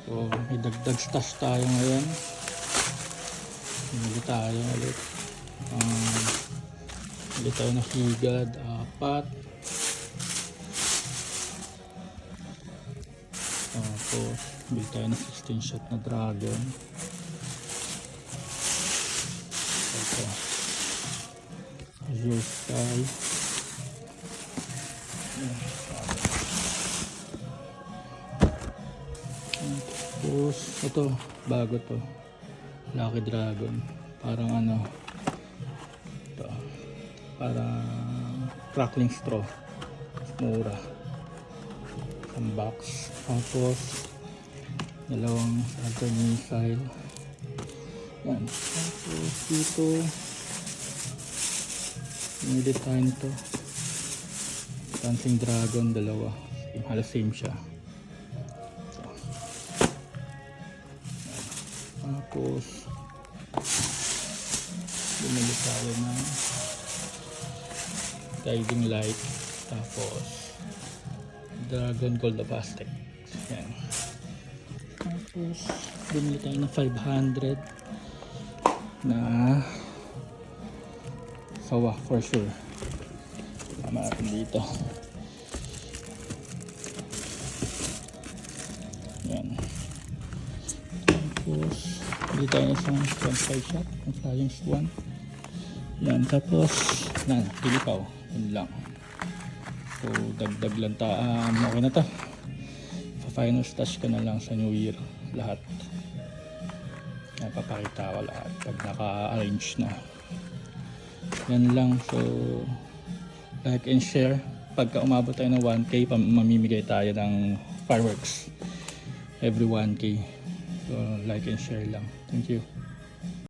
So may dagdag stash tayo ngayon. Bili tayo ulit. Bili tayo na higad, 4. Tapos bili tayo na 16 shot na dragon. Ito Azure Sky. Tapos ito bago to, Lucky Dragon. Parang ano ito, parang crackling straw, mura, isang box. Tapos dalawang Alter Missile. Yan. Tapos dito pinili tayo nito, Dancing Dragon, dalawa, halos same siya. Tapos bumili tayo ng Guiding Light, tapos Dragon Gold Plastic. Yan. Tapos bumili tayo ng 500 na sawa for sure. Tama natin dito. Yan. Tapos bili tayo ng isang 25 shot ng Flying Swan. Yan. Tapos pilipaw. Yun lang. So dagdag lang okay na to. Final stash ka na lang sa New Year lahat. Papakita ko lahat pag naka-arrange na. Yan lang. So like and share. Pagka umabot tayo ng 1K, mamimigay tayo ng fireworks every 1K. So like and share lang. Thank you.